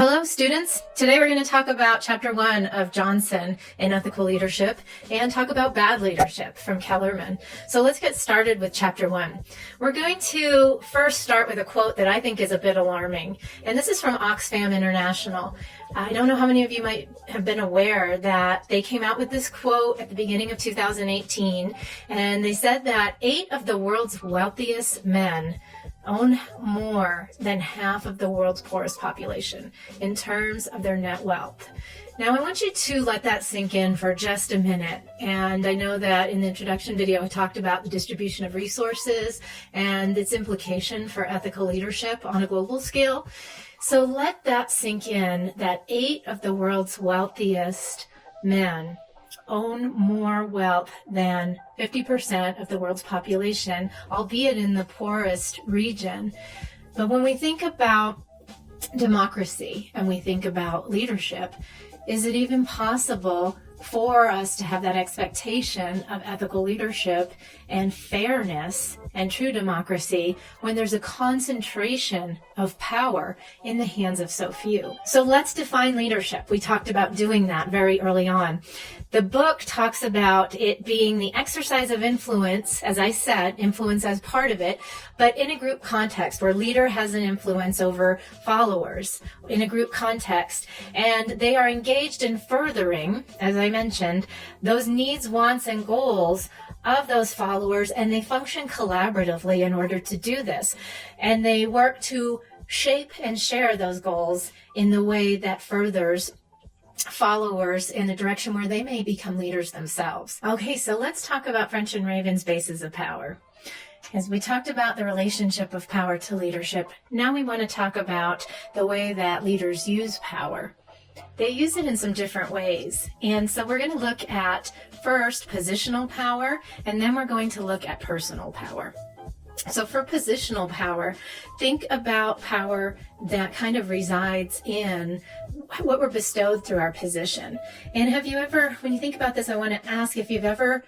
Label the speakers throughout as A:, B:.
A: Hello students, today we're going to talk about chapter 1 of Johnson in ethical leadership and talk about bad leadership from Kellerman. So let's get started with chapter 1. We're going to first start with a quote that I think is a bit alarming, and this is from Oxfam International. I don't know how many of you might have been aware that they came out with this quote at the beginning of 2018, and they said that 8 of the world's wealthiest men own more than half of the world's poorest population in terms of their net wealth. Now, I want you to let that sink in for just a minute. And I know that in the introduction video, I talked about the distribution of resources and its implication for ethical leadership on a global scale. So let that sink in, that 8 of the world's wealthiest men own more wealth than 50% of the world's population, albeit in the poorest region. But when we think about democracy and we think about leadership, is it even possible for us to have that expectation of ethical leadership and fairness and true democracy when there's a concentration of power in the hands of so few? So let's define leadership. We talked about doing that very early on. The book talks about it being the exercise of influence, as I said, influence as part of it, but in a group context where leader has an influence over followers in a group context, and they are engaged in furthering, as I mentioned, those needs, wants, and goals of those followers, and they function collaboratively in order to do this. And they work to shape and share those goals in the way that furthers followers in the direction where they may become leaders themselves. Okay, so let's talk about French and Raven's bases of power. As we talked about the relationship of power to leadership, now we want to talk about the way that leaders use power. They use it in some different ways. And so we're going to look at first positional power, and then we're going to look at personal power. So for positional power, think about power that kind of resides in what we're bestowed through our position. And have you ever, when you think about this, I want to ask if you've ever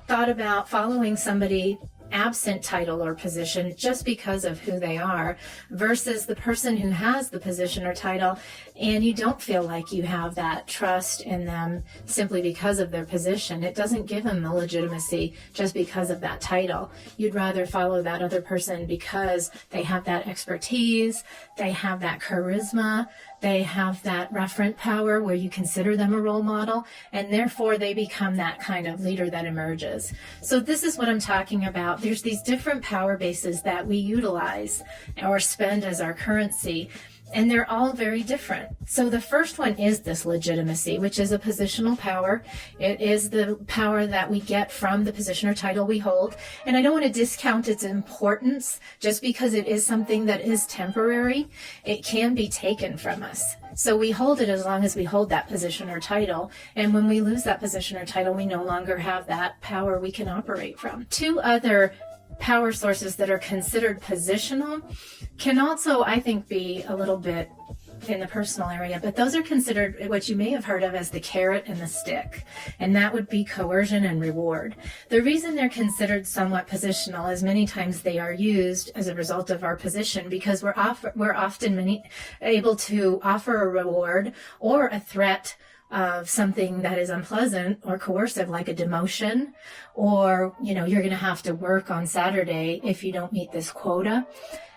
A: thought about following somebody absent title or position just because of who they are versus the person who has the position or title and you don't feel like you have that trust in them simply because of their position. It doesn't give them the legitimacy just because of that title. You'd rather follow that other person because they have that expertise, they have that charisma, they have that referent power where you consider them a role model, and therefore they become that kind of leader that emerges. So this is what I'm talking about. There's these different power bases that we utilize or spend as our currency, and they're all very different. So the first one is this legitimacy, which is a positional power. It is the power that we get from the position or title we hold. And I don't want to discount its importance just because it is something that is temporary. It can be taken from us. So we hold it as long as we hold that position or title. And when we lose that position or title, we no longer have that power we can operate from. 2 other power sources that are considered positional can also, I think, be a little bit in the personal area, but those are considered what you may have heard of as the carrot and the stick, and that would be coercion and reward. The reason they're considered somewhat positional is many times they are used as a result of our position because we're often able to offer a reward or a threat of something that is unpleasant or coercive, like a demotion, or, you're going to have to work on Saturday if you don't meet this quota.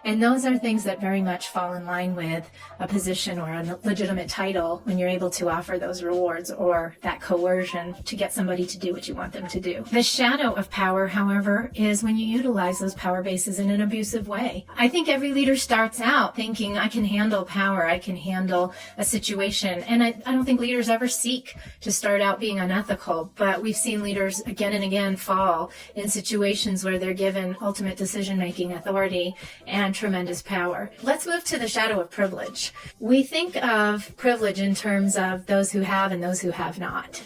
A: And those are things that very much fall in line with a position or a legitimate title when you're able to offer those rewards or that coercion to get somebody to do what you want them to do. The shadow of power, however, is when you utilize those power bases in an abusive way. I think every leader starts out thinking, I can handle power, I can handle a situation. And I don't think leaders ever seek to start out being unethical, but we've seen leaders again and again fall in situations where they're given ultimate decision-making authority and tremendous power. Let's move to the shadow of privilege. We think of privilege in terms of those who have and those who have not.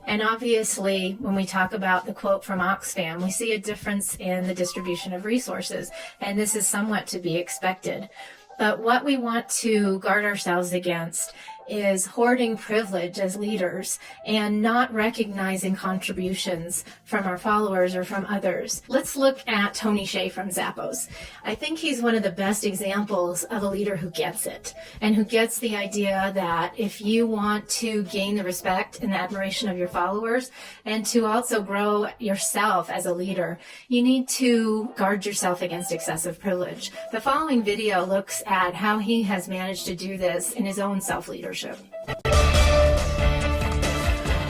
A: And obviously, when we talk about the quote from Oxfam, we see a difference in the distribution of resources, and this is somewhat to be expected. But what we want to guard ourselves against is hoarding privilege as leaders and not recognizing contributions from our followers or from others. Let's look at Tony Hsieh from Zappos. I think he's one of the best examples of a leader who gets it and who gets the idea that if you want to gain the respect and admiration of your followers and to also grow yourself as a leader, you need to guard yourself against excessive privilege. The following video looks at how he has managed to do this in his own self-leadership.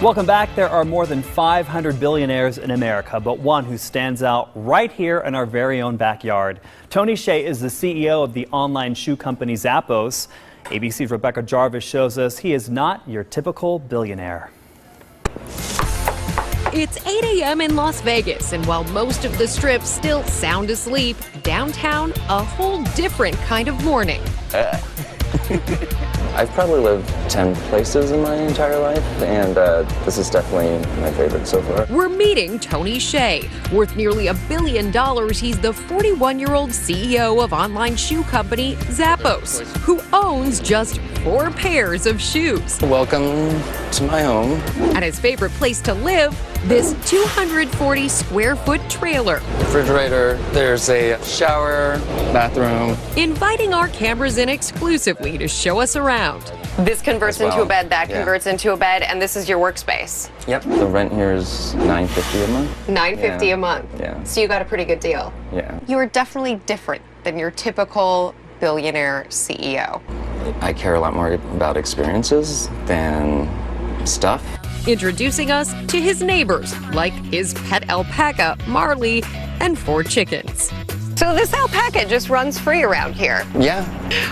B: Welcome back. There are more than 500 billionaires in America, but one who stands out right here in our very own backyard. Tony Hsieh is the CEO of the online shoe company Zappos. ABC's Rebecca Jarvis shows us he is not your typical billionaire.
C: It's 8 a.m. in Las Vegas, and while most of the strip still sound asleep, downtown, a whole different kind of morning.
D: I've probably lived 10 places in my entire life, and this is definitely my favorite so far.
C: We're meeting Tony Hsieh. Worth nearly $1 billion, he's the 41-year-old CEO of online shoe company Zappos, who owns just 4 pairs of shoes.
D: Welcome to my home.
C: And his favorite place to live, this 240 square foot trailer.
D: Refrigerator, there's a shower, bathroom.
C: Inviting our cameras in exclusively to show us around.
E: This converts into a bed, that converts into a bed, and this is your workspace.
D: Yep. The rent here is $9.50 a month.
E: $9.50 a month.
D: Yeah.
E: So you got a pretty good deal.
D: Yeah.
E: You are definitely different than your typical billionaire CEO.
D: I care a lot more about experiences than stuff.
C: Introducing us to his neighbors, like his pet alpaca, Marley, and 4 chickens.
E: So this alpaca just runs free around here.
D: Yeah.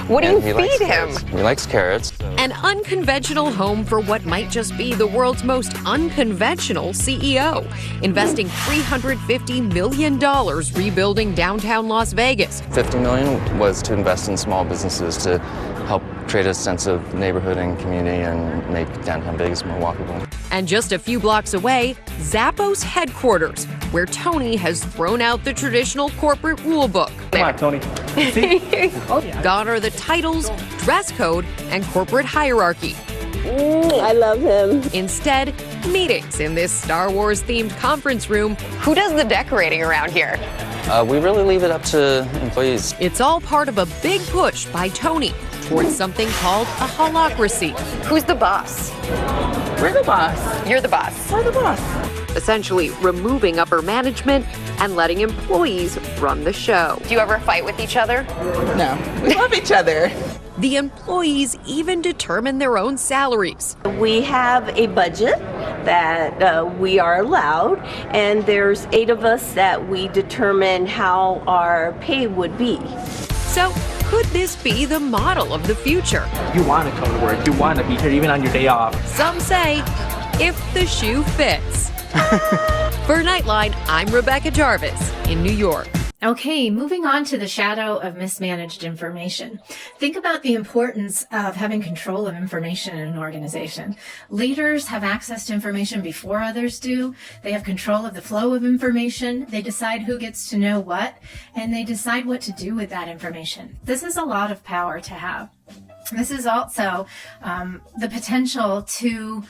E: What do
D: And
E: you
D: he likes
E: feed him?
D: carrots. He likes carrots.
C: An unconventional home for what might just be the world's most unconventional CEO, investing $350 million rebuilding downtown Las Vegas.
D: $50 million was to invest in small businesses to help create a sense of neighborhood and community and make downtown Vegas more walkable.
C: And just a few blocks away, Zappos headquarters, where Tony has thrown out the traditional corporate rule book.
B: Come on, Tony.
C: Gone are the titles, dress code, and corporate hierarchy.
F: I love him.
C: Instead, meetings in this Star Wars-themed conference room.
E: Who does the decorating around here?
D: We really leave it up to employees.
C: It's all part of a big push by Tony towards something called a holacracy.
E: Who's the boss?
F: We're the boss.
E: You're the boss.
F: We're the boss.
C: Essentially removing upper management and letting employees run the show.
E: Do you ever fight with each other?
F: No, we love each other.
C: The employees even determine their own salaries.
F: We have a budget that we are allowed, and there's 8 of us that we determine how our pay would be.
C: So, could this be the model of the future?
G: You want to come to work. You want to be here even on your day off.
C: Some say, if the shoe fits. For Nightline, I'm Rebecca Jarvis in New York.
A: Okay, moving on to the shadow of mismanaged information. Think about the importance of having control of information in an organization. Leaders have access to information before others do. They have control of the flow of information. They decide who gets to know what, and they decide what to do with that information. This is a lot of power to have. This is also the potential to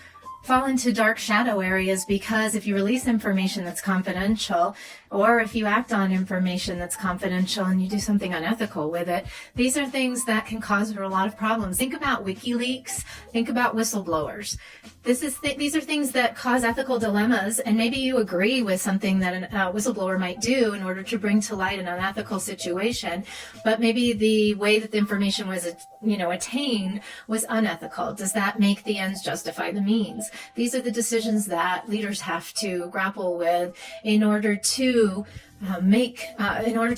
A: fall into dark shadow areas, because if you release information that's confidential, or if you act on information that's confidential and you do something unethical with it, these are things that can cause a lot of problems. Think about WikiLeaks. Think about whistleblowers. These are things that cause ethical dilemmas, and maybe you agree with something that a whistleblower might do in order to bring to light an unethical situation, but maybe the way that the information was, attained was unethical. Does that make the ends justify the means? These are the decisions that leaders have to grapple with in order to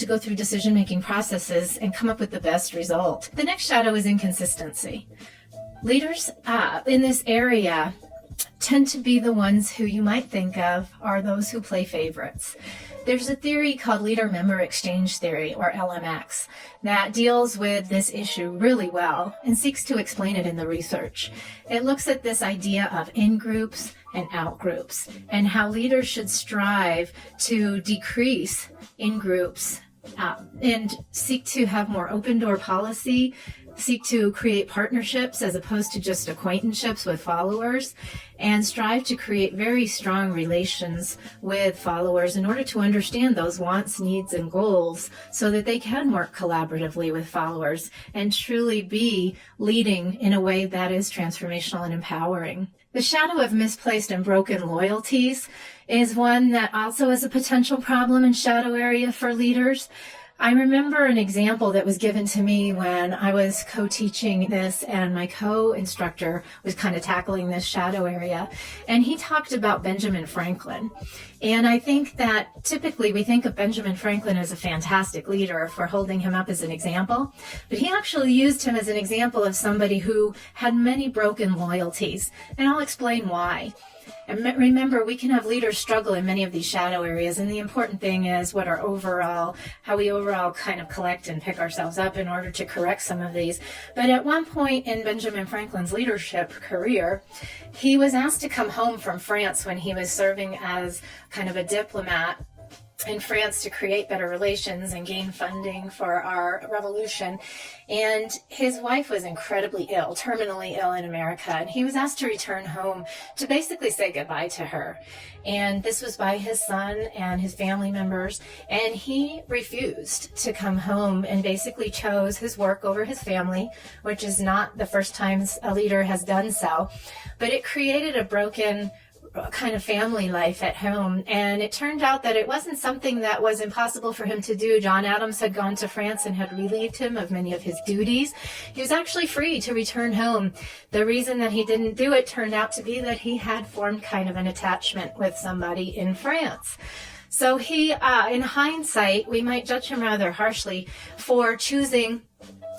A: go through decision-making processes and come up with the best result. The next shadow is inconsistency. Leaders in this area tend to be the ones who you might think of are those who play favorites. There's a theory called leader-member exchange theory, or LMX, that deals with this issue really well and seeks to explain it in the research. It looks at this idea of in-groups and out-groups, and how leaders should strive to decrease in-groups and seek to have more open-door policy, seek to create partnerships as opposed to just acquaintanceships with followers, and strive to create very strong relations with followers in order to understand those wants, needs, and goals so that they can work collaboratively with followers and truly be leading in a way that is transformational and empowering. The shadow of misplaced and broken loyalties is one that also is a potential problem and shadow area for leaders. I remember an example that was given to me when I was co-teaching this and my co-instructor was kind of tackling this shadow area. And he talked about Benjamin Franklin. And I think that typically we think of Benjamin Franklin as a fantastic leader if we're holding him up as an example. But he actually used him as an example of somebody who had many broken loyalties. And I'll explain why. And remember, we can have leaders struggle in many of these shadow areas, and the important thing is how we overall kind of collect and pick ourselves up in order to correct some of these. But at one point in Benjamin Franklin's leadership career, he was asked to come home from France when he was serving as kind of a diplomat in France to create better relations and gain funding for our revolution. And his wife was incredibly ill, terminally ill in America. And he was asked to return home to basically say goodbye to her. And this was by his son and his family members. And he refused to come home and basically chose his work over his family, which is not the first time a leader has done so. But it created a broken kind of family life at home, and it turned out that it wasn't something that was impossible for him to do. John Adams had gone to France and had relieved him of many of his duties. He was actually free to return home. The reason that he didn't do it turned out to be that he had formed kind of an attachment with somebody in France. So he, in hindsight, we might judge him rather harshly for choosing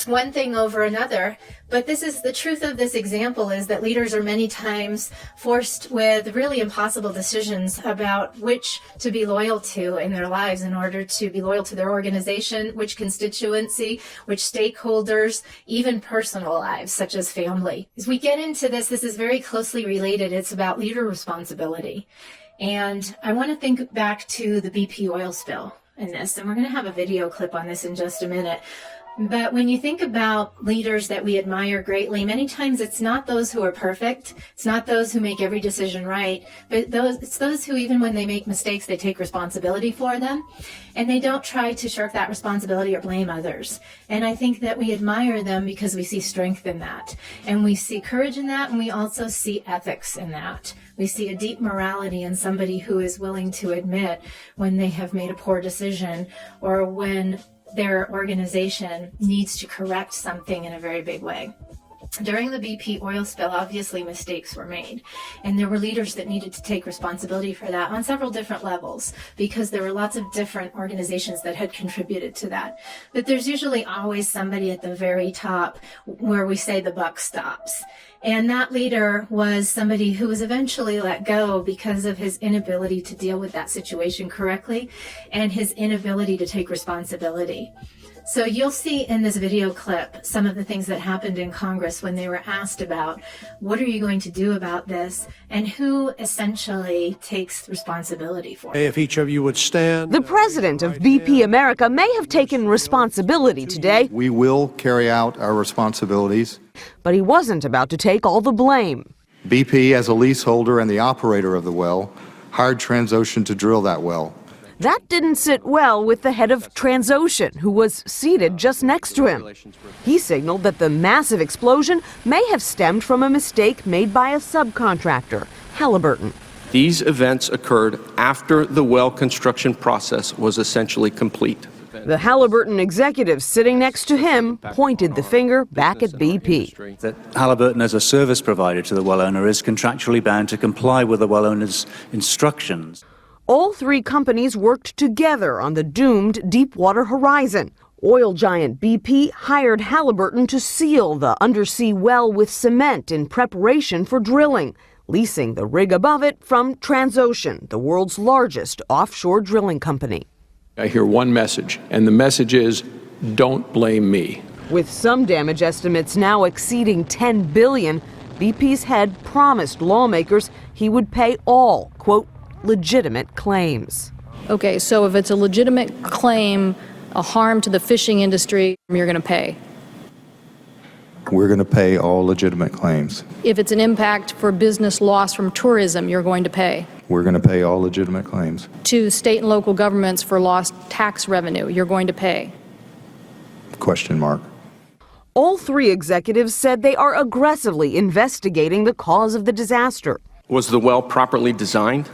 A: one thing over another, but this is the truth of this example, is that leaders are many times forced with really impossible decisions about which to be loyal to in their lives in order to be loyal to their organization, which constituency, which stakeholders, even personal lives such as family. As we get into this is very closely related. It's about leader responsibility. And I want to think back to the BP oil spill in this, and we're going to have a video clip on this in just a minute. But when you think about leaders that we admire greatly, many times it's not those who are perfect. It's not those who make every decision right, but it's those who, even when they make mistakes, they take responsibility for them, and they don't try to shirk that responsibility or blame others. And I think that we admire them because we see strength in that, and we see courage in that, and we also see ethics in that. We see a deep morality in somebody who is willing to admit when they have made a poor decision or when their organization needs to correct something in a very big way. During the BP oil spill, obviously mistakes were made, and there were leaders that needed to take responsibility for that on several different levels, because there were lots of different organizations that had contributed to that. But there's usually always somebody at the very top where we say the buck stops. And that leader was somebody who was eventually let go because of his inability to deal with that situation correctly and his inability to take responsibility. So you'll see in this video clip some of the things that happened in Congress when they were asked about what are you going to do about this and who essentially takes responsibility for it.
H: If each of you would stand.
C: The president of BP America may have taken responsibility today.
I: We will carry out our responsibilities.
C: But he wasn't about to take all the blame.
I: BP, as a leaseholder and the operator of the well, hired Transocean to drill that well.
C: That didn't sit well with the head of Transocean, who was seated just next to him. He signaled that the massive explosion may have stemmed from a mistake made by a subcontractor, Halliburton.
H: These events occurred after the well construction process was essentially complete.
C: The Halliburton executive sitting next to him pointed the finger back at BP.
J: That Halliburton, as a service provider to the well owner, is contractually bound to comply with the well owner's instructions.
C: All three companies worked together on the doomed Deepwater Horizon. Oil giant BP hired Halliburton to seal the undersea well with cement in preparation for drilling, leasing the rig above it from Transocean, the world's largest offshore drilling company.
H: I hear one message, and the message is, don't blame me.
C: With some damage estimates now exceeding $10 billion, BP's head promised lawmakers he would pay all, quote, legitimate claims.
K: Okay, so if it's a legitimate claim, a harm to the fishing industry, you're going to pay.
I: We're going to pay all legitimate claims.
K: If it's an impact for business loss from tourism, you're going to pay.
I: We're going to pay all legitimate claims.
K: To state and local governments for lost tax revenue, you're going to pay.
I: Question mark.
L: All three executives said they are aggressively investigating the cause of the disaster.
H: Was the well properly designed?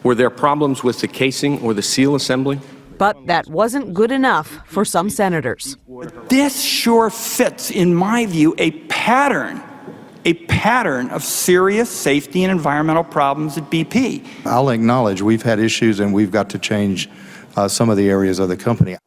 H: Were there problems with the casing or the seal assembly?
L: But that wasn't good enough for some senators.
M: This sure fits, in my view, a pattern of serious safety and environmental problems at BP.
I: I'll acknowledge we've had issues and we've got to change some of the areas of the company.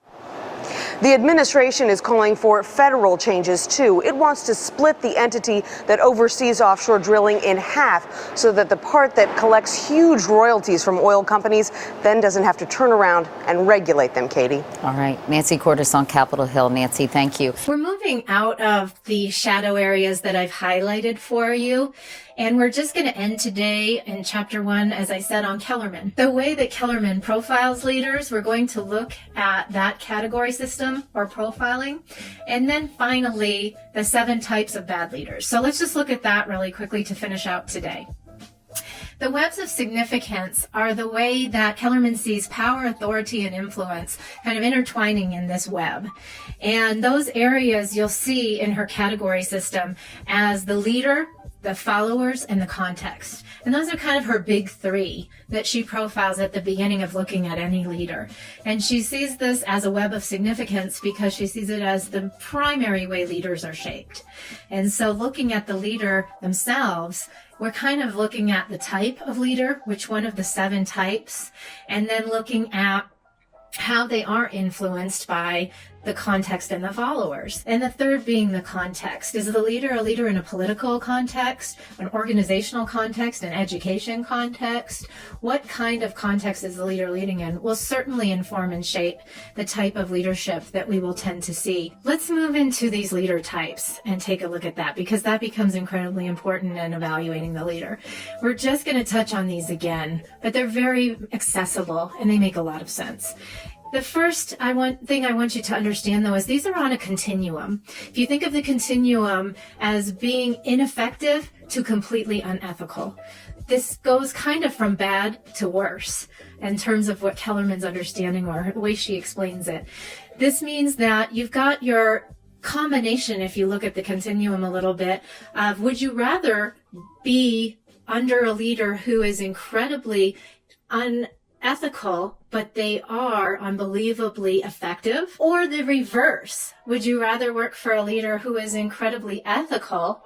L: The administration is calling for federal changes, too. It wants to split the entity that oversees offshore drilling in half so that the part that collects huge royalties from oil companies then doesn't have to turn around and regulate them, Katie.
N: All right. Nancy Cordes on Capitol Hill. Nancy, thank you.
A: We're moving out of the shadow areas that I've highlighted for you. And we're just going to end today in chapter 1, as I said, on Kellerman. The way that Kellerman profiles leaders, we're going to look at that category system or profiling. And then finally, the 7 types of bad leaders. So let's just look at that really quickly to finish out today. The webs of significance are the way that Kellerman sees power, authority, and influence kind of intertwining in this web. And those areas you'll see in her category system as the leader, the followers, and the context. And those are kind of her big 3 that she profiles at the beginning of looking at any leader. And she sees this as a web of significance because she sees it as the primary way leaders are shaped. And so looking at the leader themselves, we're kind of looking at the type of leader, which one of the 7 types, and then looking at how they are influenced by the context and the followers. And the third being the context. Is the leader a leader in a political context, an organizational context, an education context? What kind of context is the leader leading in will certainly inform and shape the type of leadership that we will tend to see. Let's move into these leader types and take a look at that, because that becomes incredibly important in evaluating the leader. We're just going to touch on these again, but they're very accessible and they make a lot of sense. The first thing I want you to understand, though, is these are on a continuum. If you think of the continuum as being ineffective to completely unethical, this goes kind of from bad to worse in terms of what Kellerman's understanding or the way she explains it. This means that you've got your combination, if you look at the continuum a little bit, of would you rather be under a leader who is incredibly unethical, but they are unbelievably effective? Or the reverse, would you rather work for a leader who is incredibly ethical,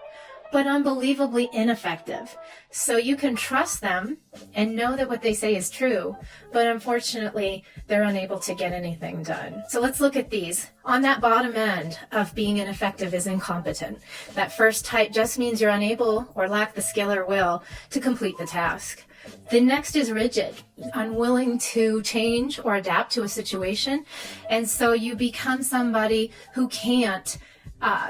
A: but unbelievably ineffective? So you can trust them and know that what they say is true, but unfortunately, they're unable to get anything done. So let's look at these. On that bottom end of being ineffective is incompetent. That first type just means you're unable or lack the skill or will to complete the task. The next is rigid, unwilling to change or adapt to a situation. And so you become somebody who can't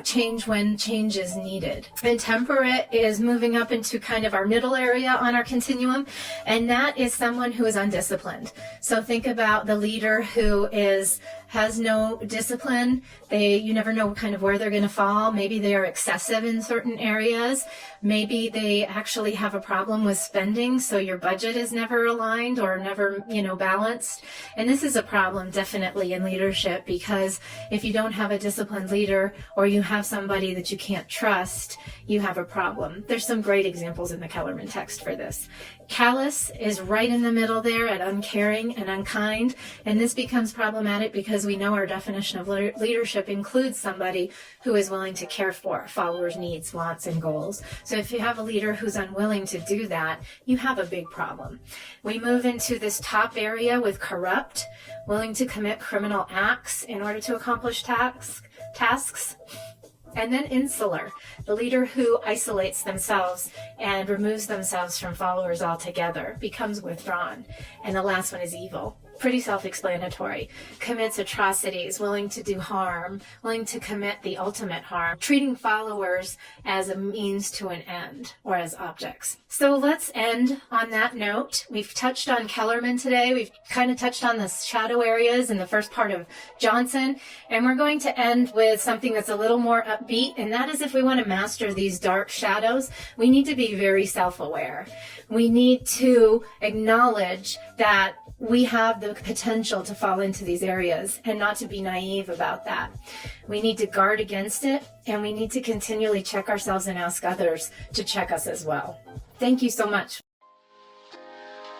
A: change when change is needed. And temperate is moving up into kind of our middle area on our continuum, and that is someone who is undisciplined. So think about the leader who has no discipline. You never know kind of where they're going to fall. Maybe they are excessive in certain areas. Maybe they actually have a problem with spending, so your budget is never aligned or never, balanced. And this is a problem definitely in leadership, because if you don't have a disciplined leader or you have somebody that you can't trust, you have a problem. There's some great examples in the Kellerman text for this. Callous is right in the middle there at uncaring and unkind, and this becomes problematic because we know our definition of leadership includes somebody who is willing to care for followers' needs, wants, and goals. So if you have a leader who's unwilling to do that, you have a big problem. We move into this top area with corrupt, willing to commit criminal acts in order to accomplish tasks. And then insular, the leader who isolates themselves and removes themselves from followers altogether, becomes withdrawn. And the last one is evil. pretty self-explanatory. Commits atrocities, willing to do harm, willing to commit the ultimate harm, treating followers as a means to an end or as objects. So let's end on that note. We've touched on Kellerman today. We've kind of touched on the shadow areas in the first part of Johnson, and we're going to end with something that's a little more upbeat, and that is if we want to master these dark shadows, we need to be very self-aware. We need to acknowledge that we have the potential to fall into these areas and not to be naive about that. We need to guard against it, and we need to continually check ourselves and ask others to check us as well. Thank you so much.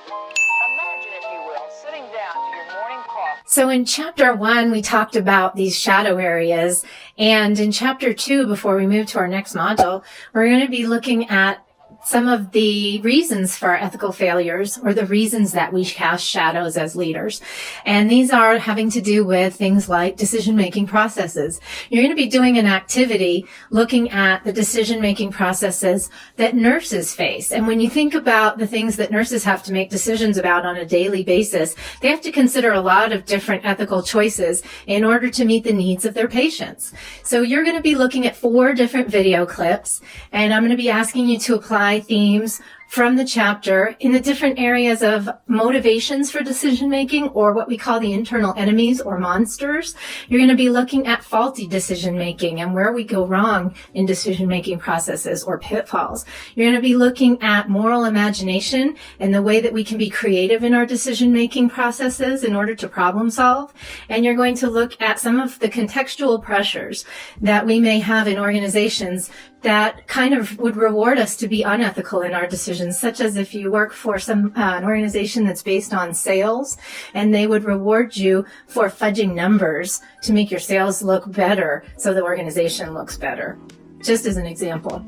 O: Imagine, if you will, sitting down to your morning coffee.
A: So in chapter 1, we talked about these shadow areas, and in chapter 2, before we move to our next module, we're going to be looking at some of the reasons for our ethical failures, or the reasons that we cast shadows as leaders. And these are having to do with things like decision-making processes. You're going to be doing an activity looking at the decision-making processes that nurses face. And when you think about the things that nurses have to make decisions about on a daily basis, they have to consider a lot of different ethical choices in order to meet the needs of their patients. So you're going to be looking at 4 different video clips, and I'm going to be asking you to apply themes from the chapter in the different areas of motivations for decision making, or what we call the internal enemies or monsters. You're going to be looking at faulty decision making and where we go wrong in decision making processes or pitfalls. You're going to be looking at moral imagination and the way that we can be creative in our decision making processes in order to problem solve. And you're going to look at some of the contextual pressures that we may have in organizations that kind of would reward us to be unethical in our decisions, such as if you work for an organization that's based on sales, and they would reward you for fudging numbers to make your sales look better so the organization looks better, just as an example.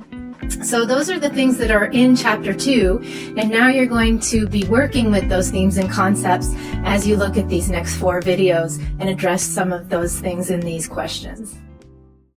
A: So those are the things that are in chapter 2, and now you're going to be working with those themes and concepts as you look at these next 4 videos and address some of those things in these questions.